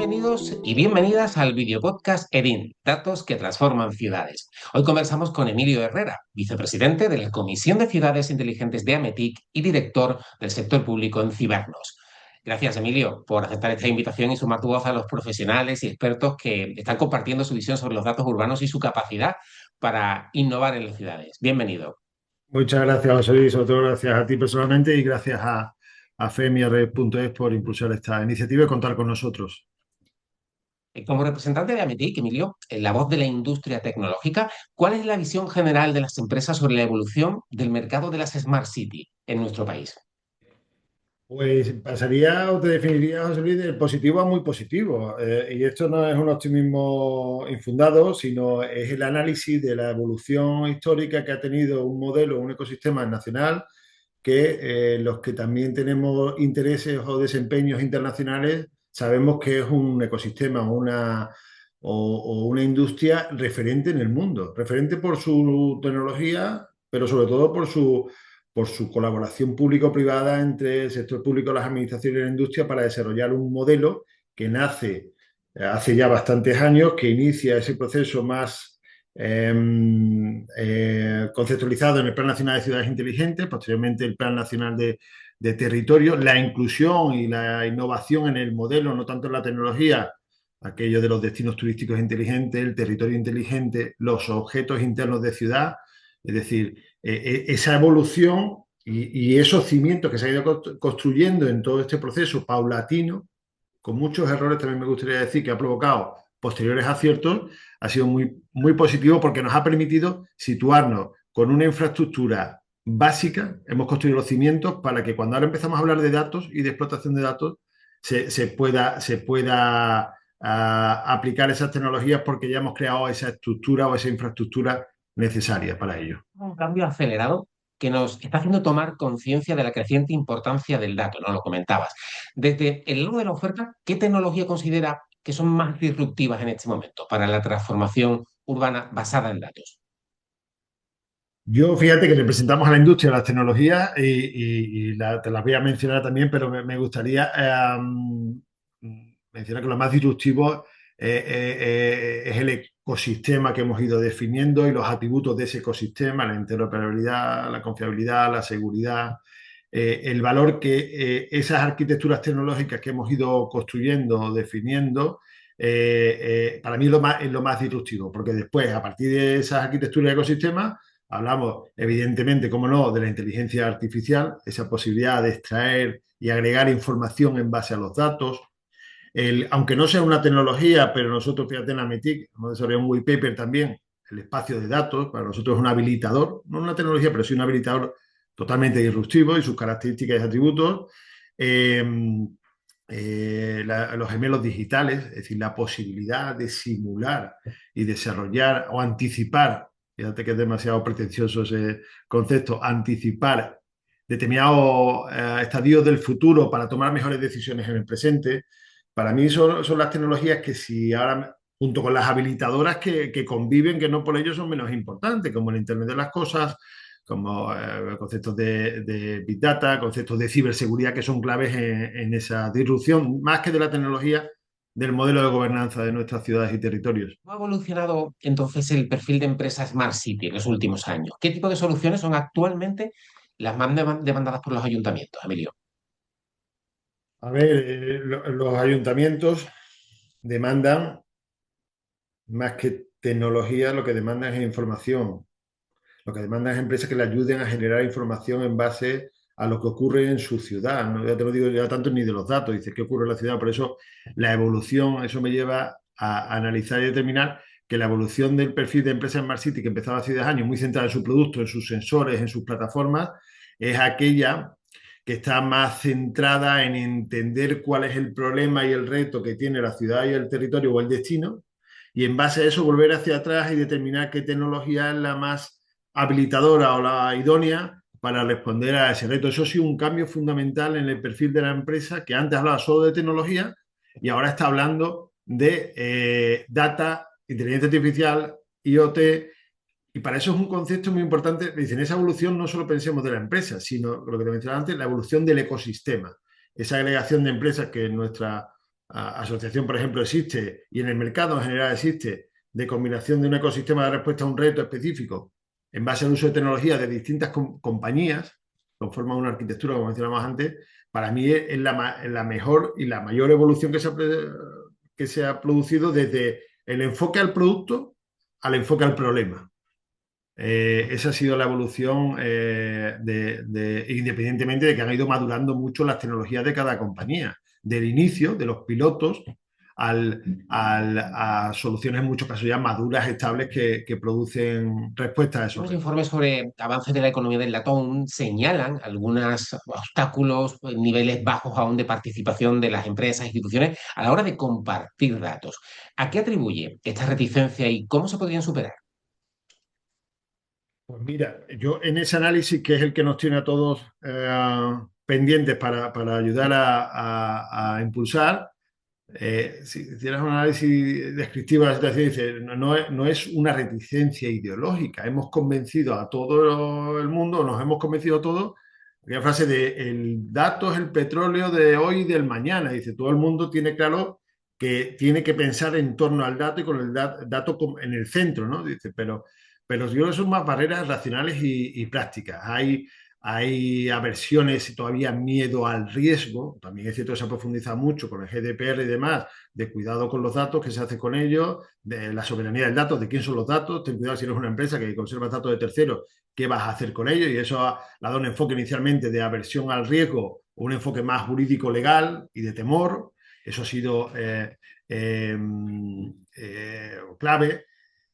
Bienvenidos y bienvenidas al videopodcast EDIN, Datos que transforman ciudades. Hoy conversamos con Emilio Herrera, vicepresidente de la Comisión de Ciudades Inteligentes de AMETIC y director del sector público en Cibernos. Gracias, Emilio, por aceptar esta invitación y sumar tu voz a los profesionales y expertos que están compartiendo su visión sobre los datos urbanos y su capacidad para innovar en las ciudades. Bienvenido. Muchas gracias, José Luis, sobre todo gracias a ti personalmente y gracias a FEMIR.es por impulsar esta iniciativa y contar con nosotros. Como representante de AMETIC, Emilio, en la voz de la industria tecnológica, ¿cuál es la visión general de las empresas sobre la evolución del mercado de las Smart City en nuestro país? Pues pasaría o te definiría, José Luis, de positivo a muy positivo. Y esto no es un optimismo infundado, sino es el análisis de la evolución histórica que ha tenido un modelo, un ecosistema nacional, que los que también tenemos intereses o desempeños internacionales sabemos que es un ecosistema o una industria referente en el mundo, referente por su tecnología, pero sobre todo por su colaboración público-privada entre el sector público, las administraciones y la industria para desarrollar un modelo que nace hace ya bastantes años, que inicia ese proceso más conceptualizado en el Plan Nacional de Ciudades Inteligentes, posteriormente el Plan Nacional de Territorio, la inclusión y la innovación en el modelo, no tanto en la tecnología, aquello de los destinos turísticos inteligentes, el territorio inteligente, los objetos internos de ciudad, es decir, esa evolución y esos cimientos que se han ido construyendo en todo este proceso paulatino, con muchos errores también me gustaría decir que ha provocado posteriores aciertos, ha sido muy positivo porque nos ha permitido situarnos con una infraestructura básica, hemos construido los cimientos para que cuando ahora empezamos a hablar de datos y de explotación de datos, se pueda aplicar esas tecnologías porque ya hemos creado esa estructura o esa infraestructura necesaria para ello. Un cambio acelerado que nos está haciendo tomar conciencia de la creciente importancia del dato, ¿no? Lo comentabas. Desde el lado de la oferta, ¿qué tecnología considera que son más disruptivas en este momento para la transformación urbana basada en datos? Yo fíjate que representamos a la industria de las tecnologías te las voy a mencionar también, pero me gustaría mencionar que lo más disruptivo es el ecosistema que hemos ido definiendo y los atributos de ese ecosistema, la interoperabilidad, la confiabilidad, la seguridad, el valor que esas arquitecturas tecnológicas que hemos ido construyendo, definiendo, para mí es lo más disruptivo, porque después, a partir de esas arquitecturas de ecosistemas, hablamos, evidentemente, como no, de la inteligencia artificial, esa posibilidad de extraer y agregar información en base a los datos. Aunque no sea una tecnología, pero nosotros, fíjate, en la METIC hemos desarrollado un white paper también, el espacio de datos, para nosotros es un habilitador, no una tecnología, pero sí un habilitador totalmente disruptivo y sus características y atributos. Eh, los gemelos digitales, es decir, la posibilidad de simular y desarrollar o anticipar, fíjate que es demasiado pretencioso ese concepto, anticipar determinados estadios del futuro para tomar mejores decisiones en el presente. Para mí son las tecnologías que si ahora, junto con las habilitadoras que conviven, que no por ello son menos importantes, como el Internet de las Cosas, como conceptos de Big Data, conceptos de ciberseguridad que son claves en esa disrupción, más que de la tecnología, del modelo de gobernanza de nuestras ciudades y territorios. ¿Cómo ha evolucionado entonces el perfil de empresas Smart City en los últimos años? ¿Qué tipo de soluciones son actualmente las más demandadas por los ayuntamientos, Emilio? A ver, los ayuntamientos demandan más que tecnología, lo que demandan es información. Lo que demandan es empresas que le ayuden a generar información en base a lo que ocurre en su ciudad. No, ya te lo digo ya tanto ni de los datos, dice qué ocurre en la ciudad. Por eso la evolución, eso me lleva a analizar y determinar que la evolución del perfil de empresa Smart City, que empezaba hace 10 años, muy centrada en su producto, en sus sensores, en sus plataformas, es aquella que está más centrada en entender cuál es el problema y el reto que tiene la ciudad y el territorio o el destino, y en base a eso volver hacia atrás y determinar qué tecnología es la más habilitadora o la idónea para responder a ese reto. Eso ha sido un cambio fundamental en el perfil de la empresa, que antes hablaba solo de tecnología y ahora está hablando de data, inteligencia artificial, IoT, y para eso es un concepto muy importante. Dicen, esa evolución no solo pensemos de la empresa, sino lo que te mencionaba antes, la evolución del ecosistema. Esa agregación de empresas que en nuestra asociación, por ejemplo, existe y en el mercado en general existe de combinación de un ecosistema de respuesta a un reto específico en base al uso de tecnologías de distintas compañías, conforman una arquitectura, como mencionamos antes, para mí es la mejor y la mayor evolución que se ha producido desde el enfoque al producto al enfoque al problema. Esa ha sido la evolución independientemente de que han ido madurando mucho las tecnologías de cada compañía, del inicio, de los pilotos, a soluciones en muchos casos ya maduras, estables, que producen respuestas a esos Unos retos. informes sobre avances de la economía del latón señalan algunos obstáculos, niveles bajos aún de participación de las empresas e instituciones a la hora de compartir datos. ¿A qué atribuye esta reticencia y cómo se podrían superar? Pues mira, yo en ese análisis, que es el que nos tiene a todos pendientes para ayudar a impulsar, si hicieras un análisis descriptivo de la situación, dice, no es una reticencia ideológica. Hemos convencido a todo el mundo, nos hemos convencido a todos. Aquella frase de el dato es el petróleo de hoy y del mañana. Dice, todo el mundo tiene claro que tiene que pensar en torno al dato y con el dato en el centro, ¿no? Dice, pero yo creo que son más barreras racionales y prácticas. Hay aversiones y todavía miedo al riesgo. También es cierto que se ha profundizado mucho con el GDPR y demás, de cuidado con los datos, qué se hace con ellos, de la soberanía del dato, de quién son los datos. Ten cuidado si eres una empresa que conserva datos de terceros, qué vas a hacer con ellos. Y eso le ha dado un enfoque inicialmente de aversión al riesgo, o un enfoque más jurídico legal y de temor. Eso ha sido clave.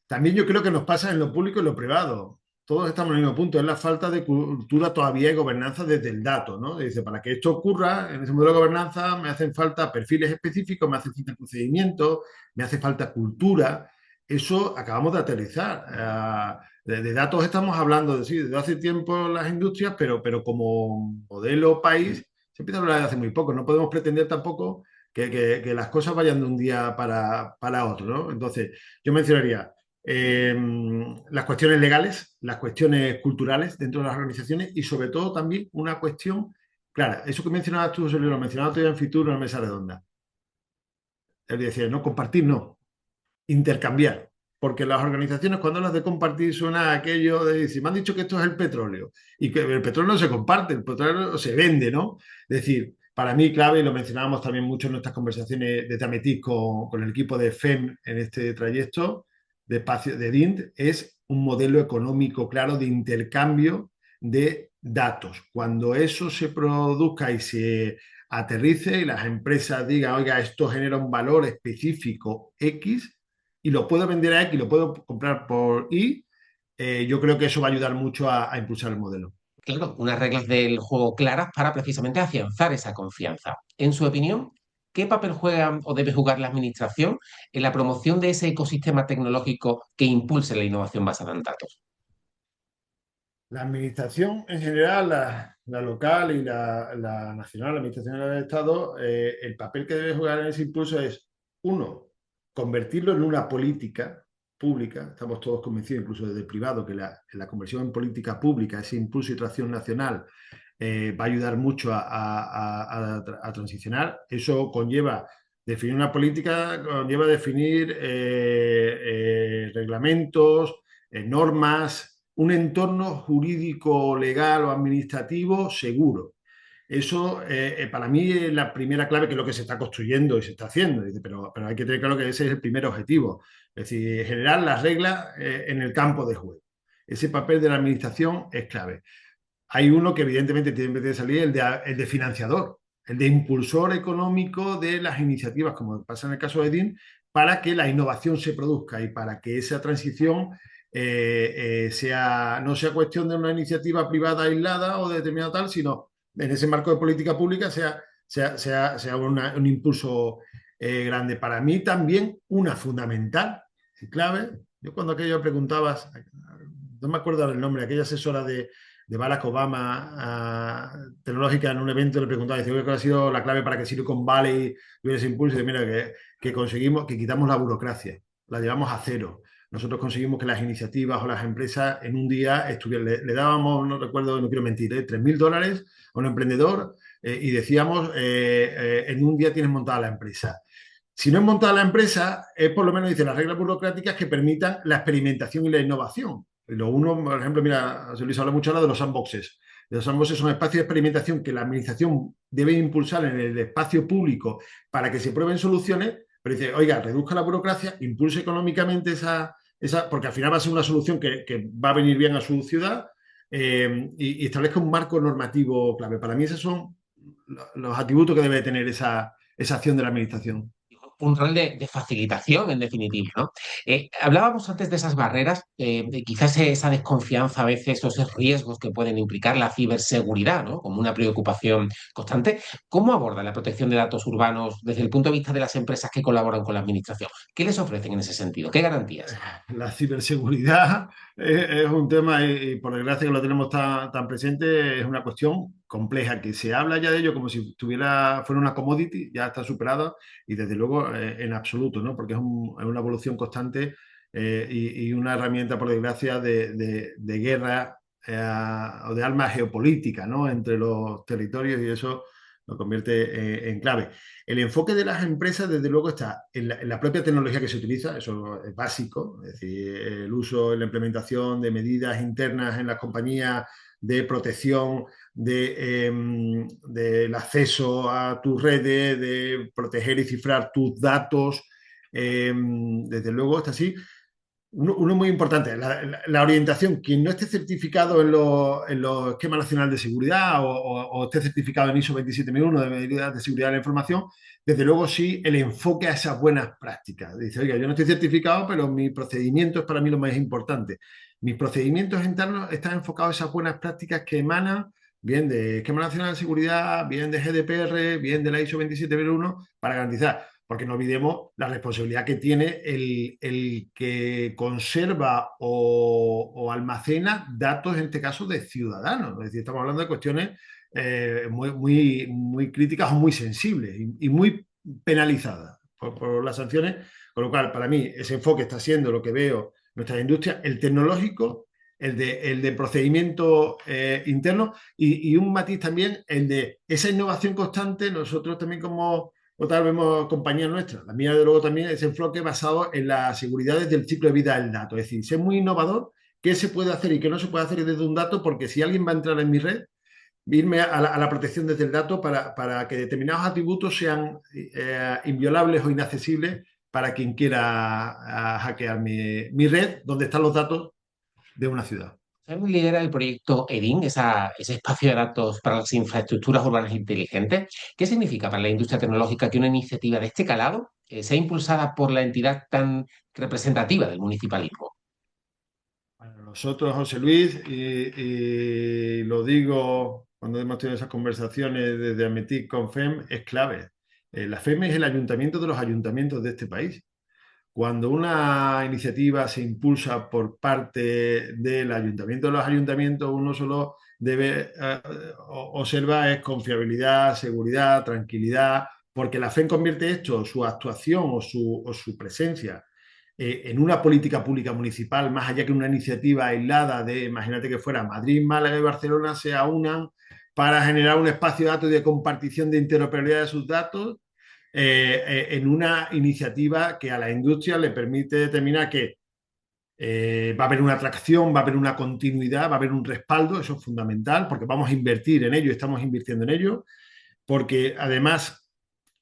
También yo creo que nos pasa en lo público y en lo privado. Todos estamos en el mismo punto, es la falta de cultura todavía de gobernanza desde el dato, ¿no? Dice, para que esto ocurra en ese modelo de gobernanza me hacen falta perfiles específicos, me hace falta procedimientos, me hace falta cultura. Eso acabamos de aterrizar. De datos estamos hablando de, sí, desde hace tiempo las industrias, pero como modelo país se empieza a hablar de hace muy poco. No podemos pretender tampoco que las cosas vayan de un día para otro, ¿no? Entonces, yo mencionaría eh, las cuestiones legales, las cuestiones culturales dentro de las organizaciones y sobre todo también una cuestión clara. Eso que mencionabas tú, José Luis, lo mencionabas tú en Fitur en una mesa redonda. Él decía, no, compartir no, intercambiar. Porque las organizaciones cuando hablas de compartir suena a aquello de decir, me han dicho que esto es el petróleo y que el petróleo no se comparte, el petróleo se vende, ¿no? Es decir, para mí clave, y lo mencionábamos también mucho en nuestras conversaciones de Tametic con el equipo de FEM en este trayecto de espacio de DINT, es un modelo económico claro de intercambio de datos. Cuando eso se produzca y se aterrice y las empresas digan, oiga, esto genera un valor específico X, y lo puedo vender a X, lo puedo comprar por Y, yo creo que eso va a ayudar mucho a impulsar el modelo. Claro, unas reglas del juego claras para precisamente afianzar esa confianza. En su opinión, ¿qué papel juega o debe jugar la administración en la promoción de ese ecosistema tecnológico que impulse la innovación basada en datos? La administración en general, la local y la nacional, la administración del Estado, el papel que debe jugar en ese impulso es, uno, convertirlo en una política pública. Estamos todos convencidos, incluso desde el privado, que la conversión en política pública, ese impulso y tracción nacional, va a ayudar mucho a transicionar. Eso conlleva definir una política, conlleva definir reglamentos, normas, un entorno jurídico, legal o administrativo seguro. Eso para mí es la primera clave, que es lo que se está construyendo y se está haciendo. Dice, pero hay que tener claro que ese es el primer objetivo. Es decir, generar las reglas en el campo de juego. Ese papel de la administración es clave. Hay uno que evidentemente tiene que salir, el de financiador, el de impulsor económico de las iniciativas, como pasa en el caso de DIN, para que la innovación se produzca y para que esa transición no sea cuestión de una iniciativa privada aislada o de determinado tal, sino en ese marco de política pública sea un impulso grande. Para mí también una fundamental y clave. Yo cuando aquello preguntabas, no me acuerdo del nombre, aquella asesora de Barack Obama tecnológica en un evento, le preguntaba, dice, ¿cuál ha sido la clave para que Silicon Valley tuviera ese impulso? Y dice, mira, que conseguimos, que quitamos la burocracia, la llevamos a cero. Nosotros conseguimos que las iniciativas o las empresas en un día le dábamos, no recuerdo, no quiero mentir, $3.000 a un emprendedor y decíamos, en un día tienes montada la empresa. Si no es montada la empresa, es por lo menos, dice, las reglas burocráticas que permitan la experimentación y la innovación. Y lo uno, por ejemplo, mira, José Luis habla mucho ahora de los sandboxes. Los sandboxes son espacios de experimentación que la administración debe impulsar en el espacio público para que se prueben soluciones, pero dice, oiga, reduzca la burocracia, impulse económicamente porque al final va a ser una solución que va a venir bien a su ciudad, y establezca un marco normativo clave. Para mí esos son los atributos que debe tener esa acción de la administración. Un rol de facilitación, en definitiva, ¿no? Hablábamos antes de esas barreras, de quizás esa desconfianza a veces, o esos riesgos que pueden implicar la ciberseguridad, ¿no? Como una preocupación constante. ¿Cómo aborda la protección de datos urbanos desde el punto de vista de las empresas que colaboran con la administración? ¿Qué les ofrecen en ese sentido? ¿Qué garantías? La ciberseguridad es un tema, y por desgracia que lo tenemos tan presente, es una cuestión compleja, que se habla ya de ello como si fuera una commodity, ya está superada, y desde luego en absoluto, ¿no? Porque es una evolución constante, y una herramienta, por desgracia, de guerra, o de arma geopolítica, ¿no? Entre los territorios, y eso lo convierte en clave. El enfoque de las empresas, desde luego, está en la propia tecnología que se utiliza, eso es básico, es decir, el uso, la implementación de medidas internas en las compañías de protección del acceso a tus redes, de proteger y cifrar tus datos. Desde luego está así. Uno muy importante, la orientación. Quien no esté certificado en los esquemas nacionales de seguridad, o esté certificado en ISO 27001 de medidas de seguridad de la información, desde luego sí el enfoque a esas buenas prácticas. Dice, oiga, yo no estoy certificado, pero mi procedimiento es para mí lo más importante. Mis procedimientos internos están enfocados a esas buenas prácticas que emanan bien de Esquema Nacional de Seguridad, bien de GDPR, bien de la ISO 27001, para garantizar. Porque no olvidemos la responsabilidad que tiene el que conserva o almacena datos, en este caso, de ciudadanos. Es decir, estamos hablando de cuestiones muy críticas o muy sensibles, y muy penalizadas por las sanciones. Con lo cual, para mí, ese enfoque está siendo lo que veo en nuestra industria, el tecnológico, el de procedimiento interno, y un matiz también, el de esa innovación constante. Nosotros también, como otra vemos compañías nuestras, la mía de luego también, ese enfoque basado en la seguridad desde el ciclo de vida del dato. Es decir, ser muy innovador, qué se puede hacer y qué no se puede hacer desde un dato, porque si alguien va a entrar en mi red, irme a la protección desde el dato para que determinados atributos sean inviolables o inaccesibles para quien quiera hackear mi red, donde están los datos de una ciudad. Usted lidera el proyecto EDIN, ese espacio de datos para las infraestructuras urbanas inteligentes. ¿Qué significa para la industria tecnológica que una iniciativa de este calado sea impulsada por la entidad tan representativa del municipalismo? Bueno, nosotros, José Luis, y lo digo cuando hemos tenido esas conversaciones desde Ametic con FEM, es clave. La FEM es el ayuntamiento de los ayuntamientos de este país. Cuando una iniciativa se impulsa por parte del ayuntamiento de los ayuntamientos, uno solo debe observar es confiabilidad, seguridad, tranquilidad, porque la FEM convierte esto, su actuación o su presencia, en una política pública municipal, más allá que una iniciativa aislada de, imagínate que fuera Madrid, Málaga y Barcelona se aunan para generar un espacio de datos y de compartición de interoperabilidad de sus datos, en una iniciativa que a la industria le permite determinar que va a haber una atracción, va a haber una continuidad, va a haber un respaldo. Eso es fundamental, porque vamos a invertir en ello, estamos invirtiendo en ello, porque además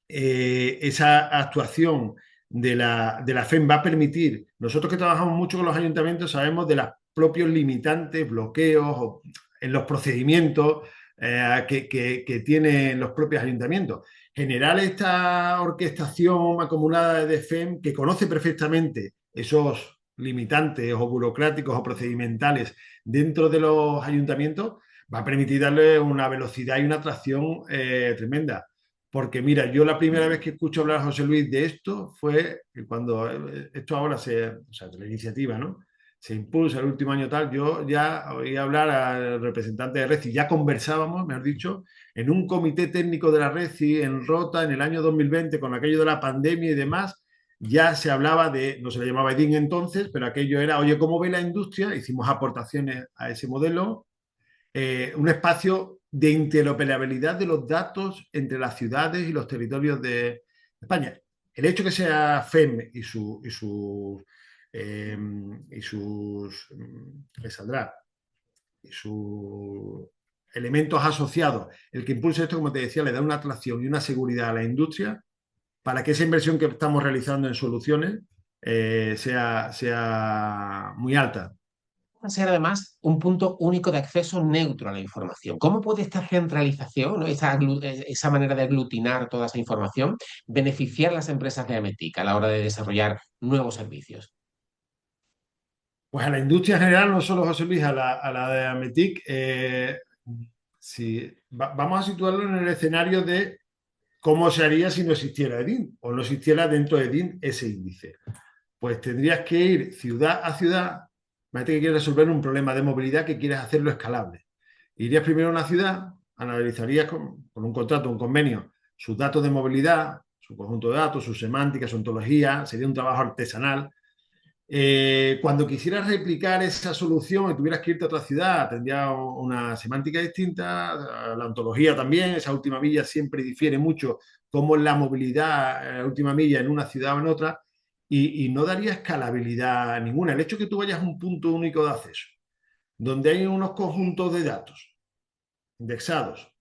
esa actuación de la FEM va a permitir. Nosotros, que trabajamos mucho con los ayuntamientos, sabemos de los propios limitantes, bloqueos en los procedimientos que tienen los propios ayuntamientos. Generar esta orquestación acumulada de FEM, que conoce perfectamente esos limitantes o burocráticos o procedimentales dentro de los ayuntamientos, va a permitir darle una velocidad y una atracción tremenda. Porque mira, yo la primera vez que escucho hablar a José Luis de esto fue cuando esto ahora o sea, de la iniciativa, ¿no? Se impulsa el último año tal. Yo ya oí hablar al representante de RECI, ya conversábamos, mejor dicho, en un comité técnico de la RECI en Rota en el año 2020, con aquello de la pandemia y demás. Ya se hablaba de, no se le llamaba EDIN entonces, pero aquello era, oye, ¿cómo ve la industria? Hicimos aportaciones a ese modelo, un espacio de interoperabilidad de los datos entre las ciudades y los territorios de España. El hecho que sea FEM eh, y sus, ¿qué saldrá? Y sus elementos asociados, el que impulse esto, como te decía, le da una atracción y una seguridad a la industria para que esa inversión que estamos realizando en soluciones sea muy alta. Va a ser además un punto único de acceso neutro a la información. ¿Cómo puede esta centralización, ¿no? Esa manera de aglutinar toda esa información, beneficiar a las empresas de Ametic a la hora de desarrollar nuevos servicios? Pues a la industria en general, no solo José Luis, a la de Ametic, si, vamos a situarlo en el escenario de cómo se haría si no existiera EDIN o no existiera dentro de EDIN ese índice. Pues tendrías que ir ciudad a ciudad. Imagínate que quieres resolver un problema de movilidad que quieres hacerlo escalable. Irías primero a una ciudad, analizarías con un contrato, un convenio, sus datos de movilidad, su conjunto de datos, su semántica, su ontología, sería un trabajo artesanal. Cuando quisieras replicar esa solución y tuvieras que irte a otra ciudad, tendría una semántica distinta, la ontología también, esa última milla siempre difiere mucho cómo es la movilidad, la última milla en una ciudad o en otra, y no daría escalabilidad ninguna. El hecho de que tú vayas a un punto único de acceso, donde hay unos conjuntos de datos indexados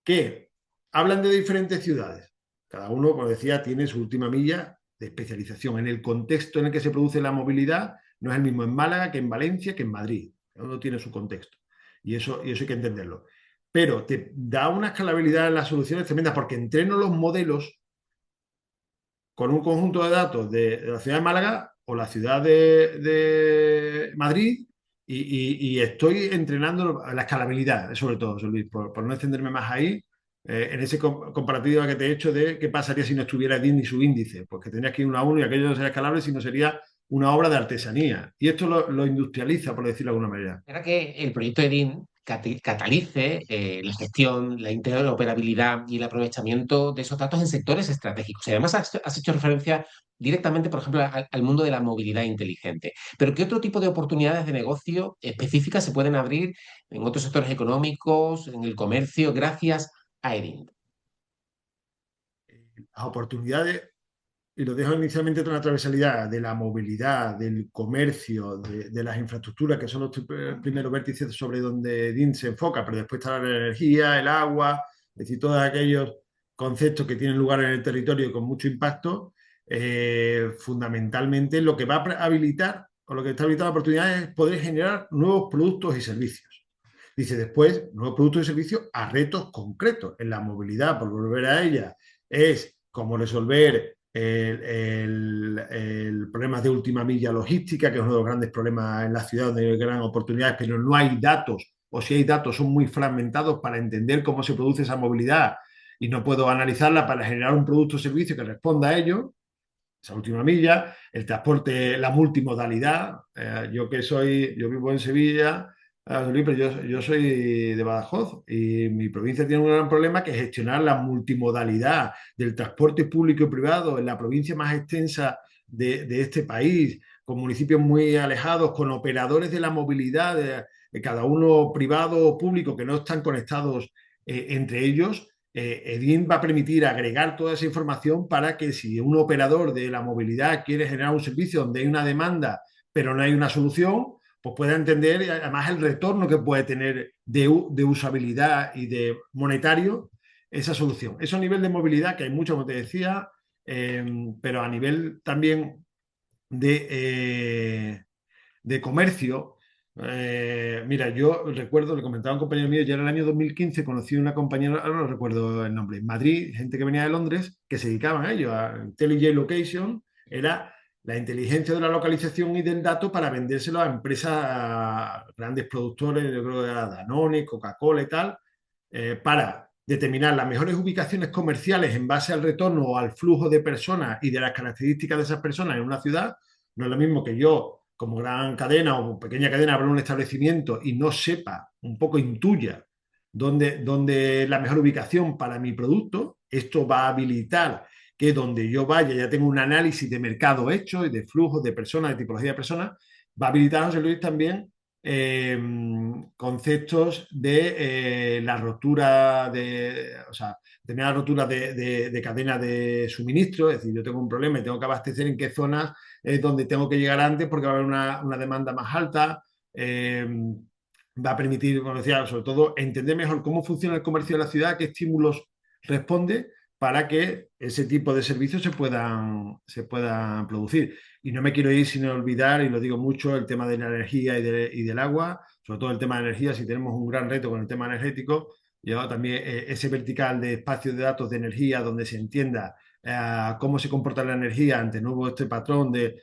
que hablan de diferentes ciudades, cada uno, como decía, tiene su última milla de especialización. En el contexto en el que se produce la movilidad, no es el mismo en Málaga que en Valencia que en Madrid. Cada uno tiene su contexto. Y eso hay que entenderlo. Pero te da una escalabilidad en las soluciones tremenda porque entreno los modelos con un conjunto de datos de la ciudad de Málaga o la ciudad de Madrid y estoy entrenando la escalabilidad, sobre todo, Luis, por no extenderme más ahí, en ese comparativo que te he hecho de qué pasaría si no estuviera DIN ni su índice, pues que tendrías que ir uno a uno y aquello no sería escalable, sino sería una obra de artesanía. Y esto lo industrializa, por decirlo de alguna manera. Para que el proyecto EDIN catalice la gestión, la interoperabilidad y el aprovechamiento de esos datos en sectores estratégicos. Y además has hecho referencia directamente, por ejemplo, al mundo de la movilidad inteligente. Pero ¿qué otro tipo de oportunidades de negocio específicas se pueden abrir en otros sectores económicos, en el comercio, gracias a EDIN? Las oportunidades y lo dejo inicialmente con la transversalidad de la movilidad, del comercio, de las infraestructuras, que son los primeros vértices sobre donde DIN se enfoca, pero después está la energía, el agua, es decir, todos aquellos conceptos que tienen lugar en el territorio con mucho impacto, fundamentalmente lo que va a habilitar o lo que está habilitando la oportunidad es poder generar nuevos productos y servicios. Dice después, nuevos productos y servicios a retos concretos. En la movilidad, por volver a ella, es cómo resolver el problema de última milla logística, que es uno de los grandes problemas en la ciudad donde hay gran oportunidades, pero no hay datos, o si hay datos son muy fragmentados para entender cómo se produce esa movilidad y no puedo analizarla para generar un producto o servicio que responda a ello, esa última milla, el transporte, la multimodalidad. Yo vivo en Sevilla, pero yo soy de Badajoz y mi provincia tiene un gran problema que es gestionar la multimodalidad del transporte público y privado en la provincia más extensa de este país, con municipios muy alejados, con operadores de la movilidad, de cada uno privado o público, que no están conectados entre ellos. EDIN va a permitir agregar toda esa información para que si un operador de la movilidad quiere generar un servicio donde hay una demanda pero no hay una solución, pues pueda entender además el retorno que puede tener de usabilidad y de monetario esa solución. Eso a nivel de movilidad, que hay mucho, como te decía, pero a nivel también de, de comercio. Mira, yo recuerdo, le comentaba a un compañero mío, ya en el año 2015 conocí una compañera, ahora no recuerdo el nombre, en Madrid, gente que venía de Londres, que se dedicaban a ello, a IntelliJ Location, era la inteligencia de la localización y del dato para vendérselo a empresas, a grandes productores, yo creo que era Danone, Coca-Cola y tal, para determinar las mejores ubicaciones comerciales en base al retorno o al flujo de personas y de las características de esas personas en una ciudad. No es lo mismo que yo, como gran cadena o pequeña cadena, abra un establecimiento y no sepa, un poco intuya dónde es la mejor ubicación para mi producto. Esto va a habilitar que donde yo vaya ya tengo un análisis de mercado hecho y de flujos de personas, de tipología de personas. Va a habilitar, José Luis, también conceptos de la rotura o sea, determinadas roturas de cadena de suministro, es decir, yo tengo un problema y tengo que abastecer en qué zonas es donde tengo que llegar antes porque va a haber una demanda más alta. Va a permitir, como decía, sobre todo entender mejor cómo funciona el comercio de la ciudad, qué estímulos responde para que ese tipo de servicios se puedan producir. Y no me quiero ir sin olvidar, y lo digo mucho, el tema de la energía y del agua, sobre todo el tema de energía, si tenemos un gran reto con el tema energético, yo también ese vertical de espacios de datos de energía donde se entienda cómo se comporta la energía ante nuevo este patrón de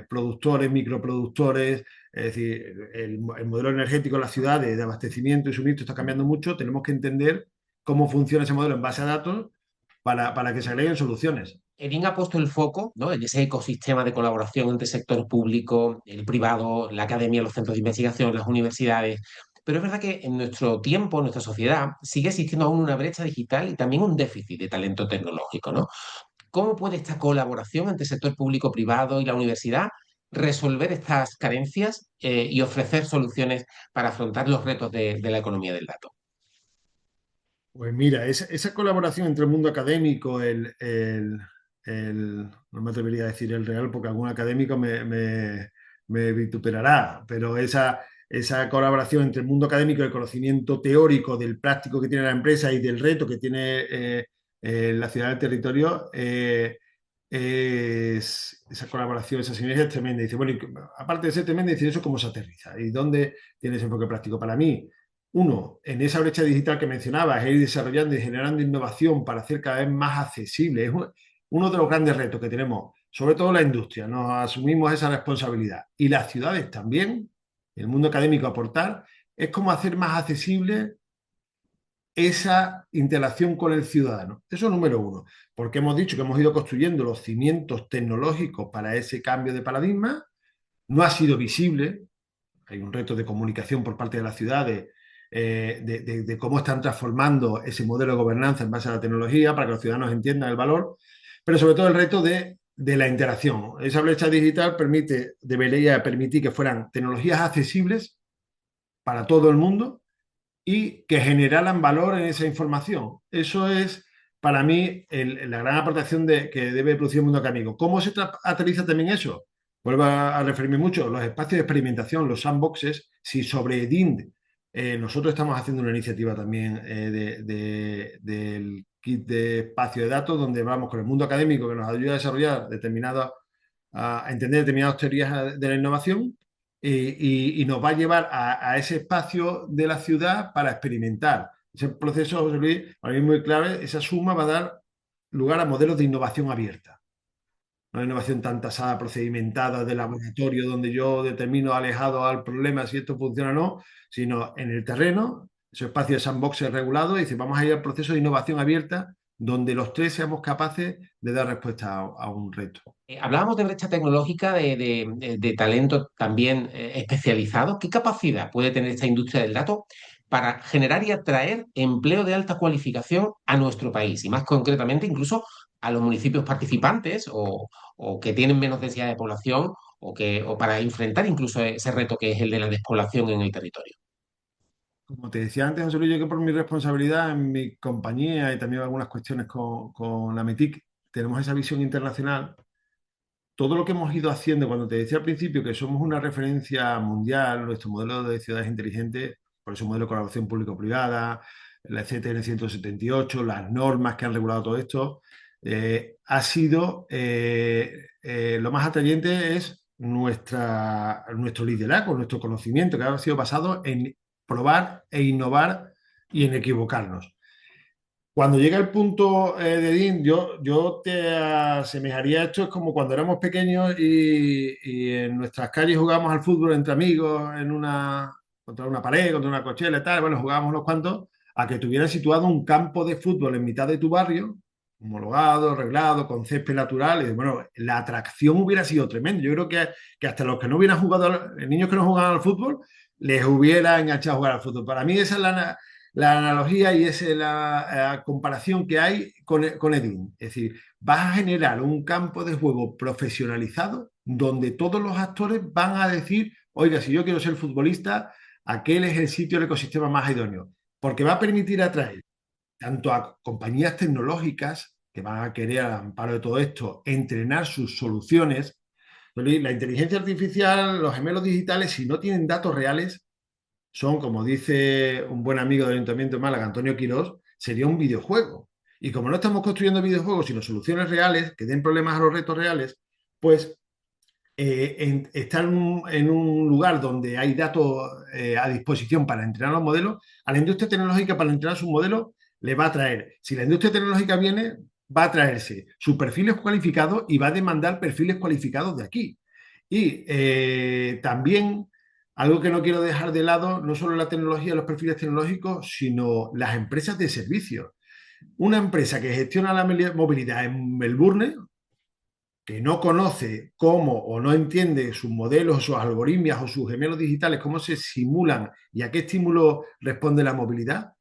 productores, microproductores, es decir, el modelo energético de las ciudades de abastecimiento y suministro está cambiando mucho, tenemos que entender cómo funciona ese modelo en base a datos para que se agreguen soluciones. Edin ha puesto el foco, ¿no?, en ese ecosistema de colaboración entre el sector público, el privado, la academia, los centros de investigación, las universidades. Pero es verdad que en nuestro tiempo, en nuestra sociedad, sigue existiendo aún una brecha digital y también un déficit de talento tecnológico, ¿no? ¿Cómo puede esta colaboración entre el sector público-privado y la universidad resolver estas carencias y ofrecer soluciones para afrontar los retos de la economía del dato? Pues mira, esa colaboración entre el mundo académico, no me atrevería a decir el real porque algún académico me vituperará, pero esa colaboración entre el mundo académico y el conocimiento teórico del práctico que tiene la empresa y del reto que tiene la ciudad del territorio, esa colaboración, esa sinergia es tremenda. Y dice, bueno, aparte de ser tremenda, dice eso cómo se aterriza y dónde tiene ese enfoque práctico. Para mí, uno, en esa brecha digital que mencionabas, es ir desarrollando y generando innovación para hacer cada vez más accesible. Es uno de los grandes retos que tenemos, sobre todo la industria. Nos asumimos esa responsabilidad. Y las ciudades también, el mundo académico aportar, es como hacer más accesible esa interacción con el ciudadano. Eso es número uno, porque hemos dicho que hemos ido construyendo los cimientos tecnológicos para ese cambio de paradigma. No ha sido visible, hay un reto de comunicación por parte de las ciudades, de cómo están transformando ese modelo de gobernanza en base a la tecnología para que los ciudadanos entiendan el valor, pero sobre todo el reto de la interacción. Esa brecha digital debería permitir que fueran tecnologías accesibles para todo el mundo y que generaran valor en esa información. Eso es, para mí, la gran aportación que debe producir el mundo académico. ¿Cómo se aterriza también eso? Vuelvo a referirme mucho, los espacios de experimentación, los sandboxes, si sobre EDIN nosotros estamos haciendo una iniciativa también del kit de espacio de datos, donde vamos con el mundo académico que nos ayuda a desarrollar a entender determinadas teorías de la innovación y nos va a llevar a ese espacio de la ciudad para experimentar. Ese proceso, José Luis, para mí es muy clave, esa suma va a dar lugar a modelos de innovación abierta. No una innovación tan tasada, procedimentada de laboratorio, donde yo determino alejado al problema si esto funciona o no, sino en el terreno, ese espacio de sandbox regulado, y dice, vamos a ir al proceso de innovación abierta, donde los tres seamos capaces de dar respuesta a un reto. Hablábamos de brecha tecnológica, de talento también especializado. ¿Qué capacidad puede tener esta industria del dato para generar y atraer empleo de alta cualificación a nuestro país? Y más concretamente, incluso a los municipios participantes o que tienen menos densidad de población o para enfrentar incluso ese reto que es el de la despoblación en el territorio. Como te decía antes, José Luis, yo que por mi responsabilidad en mi compañía y también algunas cuestiones con la METIC, tenemos esa visión internacional. Todo lo que hemos ido haciendo, cuando te decía al principio que somos una referencia mundial, nuestro modelo de ciudades inteligentes, por eso modelo de colaboración público-privada, la CTN 178, las normas que han regulado todo esto, ha sido lo más atrayente es nuestro liderazgo, nuestro conocimiento, que ha sido basado en probar e innovar y en equivocarnos. Cuando llega el punto de Dean, yo te asemejaría esto es como cuando éramos pequeños y en nuestras calles jugábamos al fútbol entre amigos, contra una pared, contra una cochera y tal, bueno, jugábamos unos cuantos, a que tuvieras situado un campo de fútbol en mitad de tu barrio, homologado, arreglado, con césped natural, y bueno, la atracción hubiera sido tremenda. Yo creo que hasta los que no hubieran jugado, niños que no jugaban al fútbol, les hubiera enganchado a jugar al fútbol. Para mí esa es la analogía y es la comparación que hay con Edin. Es decir, vas a generar un campo de juego profesionalizado donde todos los actores van a decir, oiga, si yo quiero ser futbolista, aquel es el sitio, el ecosistema más idóneo, porque va a permitir atraer tanto a compañías tecnológicas que van a querer, al amparo de todo esto, entrenar sus soluciones. La inteligencia artificial, los gemelos digitales, si no tienen datos reales, son, como dice un buen amigo del Ayuntamiento de Málaga, Antonio Quirós, sería un videojuego. Y como no estamos construyendo videojuegos, sino soluciones reales que den problemas a los retos reales, pues estar en un lugar donde hay datos a disposición para entrenar los modelos, a la industria tecnológica para entrenar sus modelos le va a traer. Si la industria tecnológica viene, va a traerse sus perfiles cualificados y va a demandar perfiles cualificados de aquí. Y también algo que no quiero dejar de lado, no solo la tecnología, los perfiles tecnológicos, sino las empresas de servicios. Una empresa que gestiona la movilidad en Melbourne, que no conoce cómo o no entiende sus modelos, sus algoritmos o sus gemelos digitales, cómo se simulan y a qué estímulo responde la movilidad,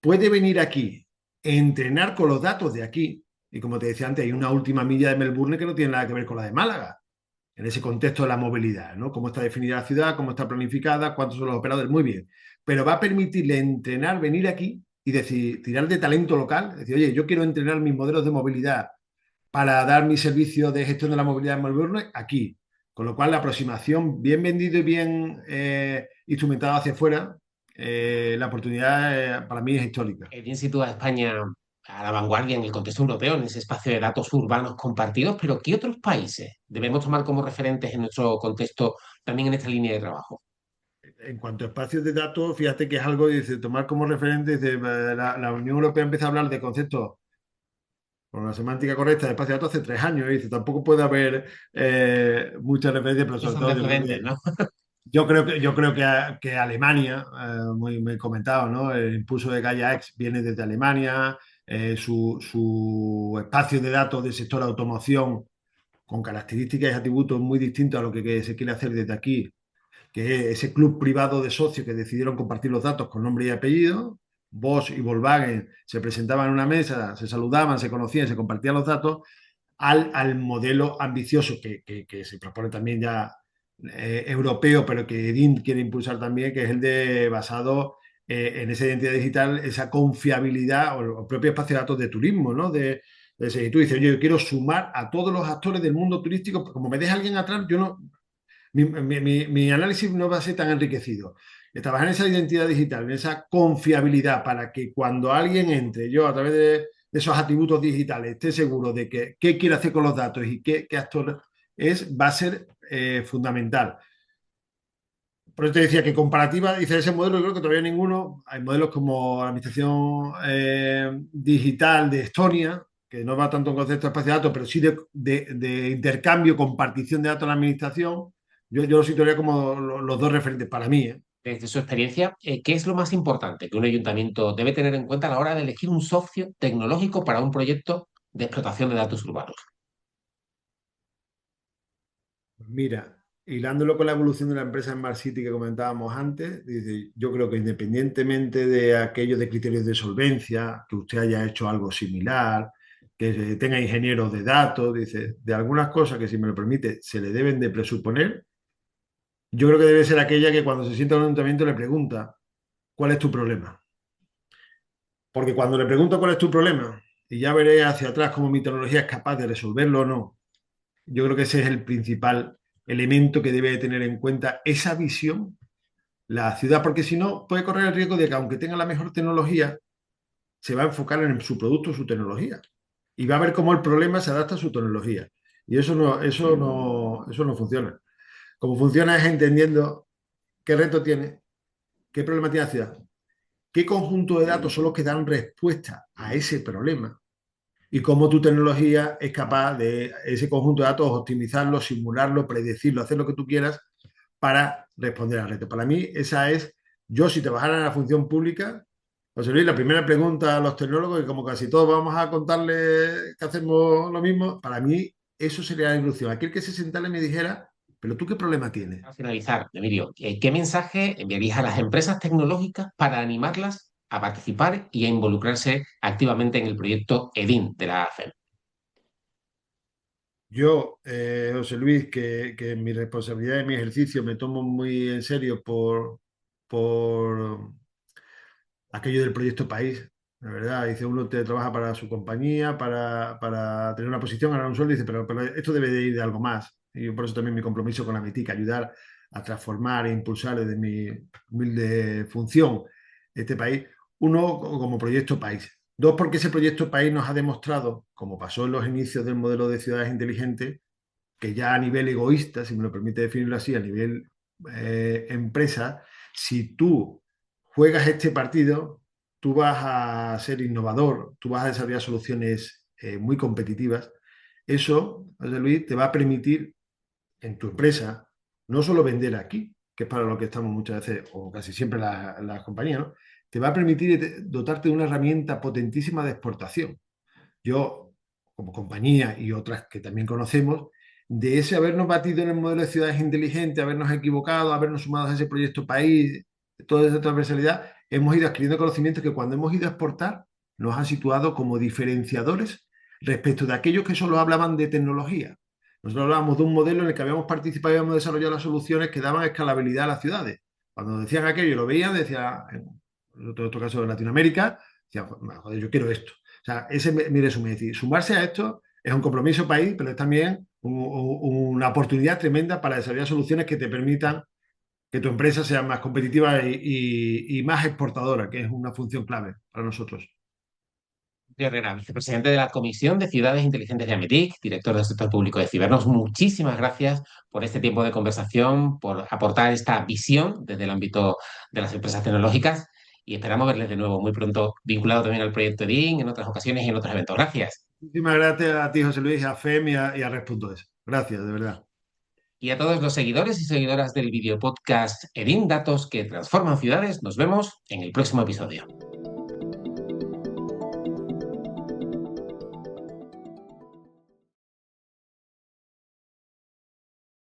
puede venir aquí, entrenar con los datos de aquí. Y como te decía antes, hay una última milla de Melbourne que no tiene nada que ver con la de Málaga, en ese contexto de la movilidad, ¿no? Cómo está definida la ciudad, cómo está planificada, cuántos son los operadores, muy bien. Pero va a permitirle entrenar, venir aquí y decir, tirar de talento local, decir, oye, yo quiero entrenar mis modelos de movilidad para dar mi servicio de gestión de la movilidad en Melbourne aquí. Con lo cual, la aproximación bien vendido y bien instrumentado hacia afuera, la oportunidad para mí es histórica. Bien sitúa a España a la vanguardia en el contexto europeo, en ese espacio de datos urbanos compartidos, pero ¿qué otros países debemos tomar como referentes en nuestro contexto también en esta línea de trabajo? En cuanto a espacios de datos, fíjate que es algo, dice, tomar como referente, dice, la Unión Europea empieza a hablar de conceptos con la semántica correcta de espacio de datos hace 3 años, y dice, tampoco puede haber muchas referencias, pero Esos sobre son todo yo creo antecedentes, que ¿no? que Alemania, muy comentado, ¿no? El impulso de Gaia X viene desde Alemania, su espacio de datos del sector automoción con características y atributos muy distintos a lo que se quiere hacer desde aquí, que es ese club privado de socios que decidieron compartir los datos con nombre y apellido. Bosch y Volkswagen se presentaban en una mesa, se saludaban, se conocían, se compartían los datos, al modelo ambicioso que se propone también ya europeo, pero que Edin quiere impulsar también, que es el de basado en esa identidad digital, esa confiabilidad o el propio espacio de datos de turismo, ¿no? Si tú dices, yo quiero sumar a todos los actores del mundo turístico, como me deja alguien atrás, yo no, mi análisis no va a ser tan enriquecido. Trabajar en esa identidad digital, en esa confiabilidad para que cuando alguien entre, yo a través de esos atributos digitales esté seguro de que qué quiere hacer con los datos y qué actor es, va a ser fundamental. Por eso te decía que comparativa, dice ese modelo, yo creo que todavía ninguno. Hay modelos como la administración digital de Estonia, que no va tanto en concepto de espacio de datos, pero sí de intercambio, compartición de datos en la administración. Yo lo situaría como los dos referentes para mí, ¿eh? Desde su experiencia, ¿qué es lo más importante que un ayuntamiento debe tener en cuenta a la hora de elegir un socio tecnológico para un proyecto de explotación de datos urbanos? Mira, hilándolo con la evolución de la empresa Smart City que comentábamos antes, dice, yo creo que independientemente de aquellos de criterios de solvencia, que usted haya hecho algo similar, que tenga ingenieros de datos, dice, de algunas cosas que, si me lo permite, se le deben de presuponer, yo creo que debe ser aquella que cuando se sienta en un ayuntamiento le pregunta, ¿cuál es tu problema? Porque cuando le pregunto cuál es tu problema, y ya veré hacia atrás cómo mi tecnología es capaz de resolverlo o no, yo creo que ese es el principal elemento que debe de tener en cuenta esa visión la ciudad, porque si no puede correr el riesgo de que aunque tenga la mejor tecnología, se va a enfocar en su producto, su tecnología. Y va a ver cómo el problema se adapta a su tecnología. Y eso no funciona. Como funciona es entendiendo qué reto tiene, qué problema tiene la ciudad, qué conjunto de datos son los que dan respuesta a ese problema y cómo tu tecnología es capaz de ese conjunto de datos optimizarlo, simularlo, predecirlo, hacer lo que tú quieras para responder al reto. Para mí, esa es, yo si trabajara en la función pública, José Luis, la primera pregunta a los tecnólogos, y como casi todos vamos a contarles que hacemos lo mismo, para mí eso sería la ilusión. Aquel que se sentara y me dijera, pero tú qué problema tienes. Para finalizar, Emilio, ¿qué mensaje enviarías a las empresas tecnológicas para animarlas a participar y a involucrarse activamente en el proyecto EDIN de la AFEM? Yo, José Luis, que mi responsabilidad y mi ejercicio me tomo muy en serio por aquello del proyecto país. de verdad. Dice, uno te trabaja para su compañía, para tener una posición, ganar un sueldo, dice, pero esto debe de ir de algo más. Y yo por eso también mi compromiso con la MITIC, ayudar a transformar e impulsar desde mi humilde función este país. Uno, como proyecto país. Dos, porque ese proyecto país nos ha demostrado, como pasó en los inicios del modelo de ciudades inteligentes, que ya a nivel egoísta, si me lo permite definirlo así, a nivel empresa, si tú juegas este partido, tú vas a ser innovador, tú vas a desarrollar soluciones muy competitivas. Eso, José Luis, te va a permitir en tu empresa no solo vender aquí, que es para lo que estamos muchas veces, o casi siempre las compañías, ¿no? Te va a permitir dotarte de una herramienta potentísima de exportación. Yo, como compañía y otras que también conocemos, de ese habernos batido en el modelo de ciudades inteligentes, habernos equivocado, habernos sumado a ese proyecto país, toda esa transversalidad, hemos ido adquiriendo conocimientos que cuando hemos ido a exportar nos han situado como diferenciadores respecto de aquellos que solo hablaban de tecnología. Nosotros hablábamos de un modelo en el que habíamos participado y habíamos desarrollado las soluciones que daban escalabilidad a las ciudades. Cuando decían aquello y lo veían, decía, en otro caso de Latinoamérica, decía, joder, yo quiero esto. O sea, ese es mi resumen. Es decir, sumarse a esto es un compromiso país, pero es también una oportunidad tremenda para desarrollar soluciones que te permitan que tu empresa sea más competitiva y más exportadora, que es una función clave para nosotros. Herrera, vicepresidente de la Comisión de Ciudades Inteligentes de AMETIC, director del sector público de Cibernos, muchísimas gracias por este tiempo de conversación, por aportar esta visión desde el ámbito de las empresas tecnológicas y esperamos verles de nuevo muy pronto, vinculado también al proyecto EDIN en otras ocasiones y en otros eventos. Gracias. Muchísimas gracias a ti, José Luis, a FEM y a Res.es. Gracias, de verdad. Y a todos los seguidores y seguidoras del video podcast EDIN, datos que transforman ciudades, nos vemos en el próximo episodio.